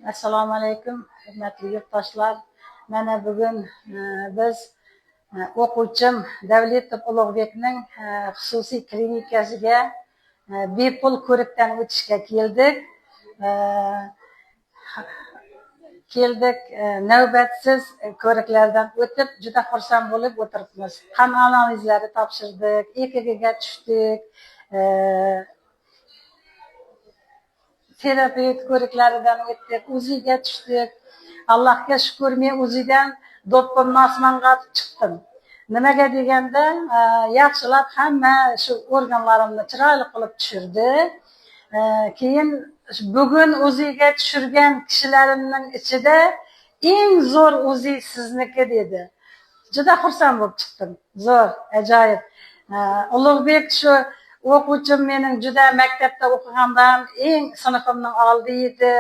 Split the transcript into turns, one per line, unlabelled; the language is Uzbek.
Assalomu alaykum, hurmatli yurtdoshlar. Mana bugun biz o'quvchim Davletov Ulug'bekning xususiy klinikasiga bepul ko'rikdan o'tishga keldik. Navbatsiz ko'riklardan o'tib, juda xursand bo'lib o'tiribmiz. Qon analizlari topshirdik, EKGga tushdik. Terapevt ko'riklaridan o'tdik, UZIga tushdik. Allohga shukur, men UZIdan do'ppi osmonga chiqdim. Nimaga deganda, yaxshilab hamma shu organlarimni chiroyli qilib tushirdi. Keyin bugun UZIga tushirgan kishilarimning ichida eng zo'r UZI sizniki dedi. Juda xursand bo'lib chiqdim. Zo'r, ajoyib. Ulug'bek shu o'quvchim mening juda maktabda o'qigandan eng sinfimning oldi edi.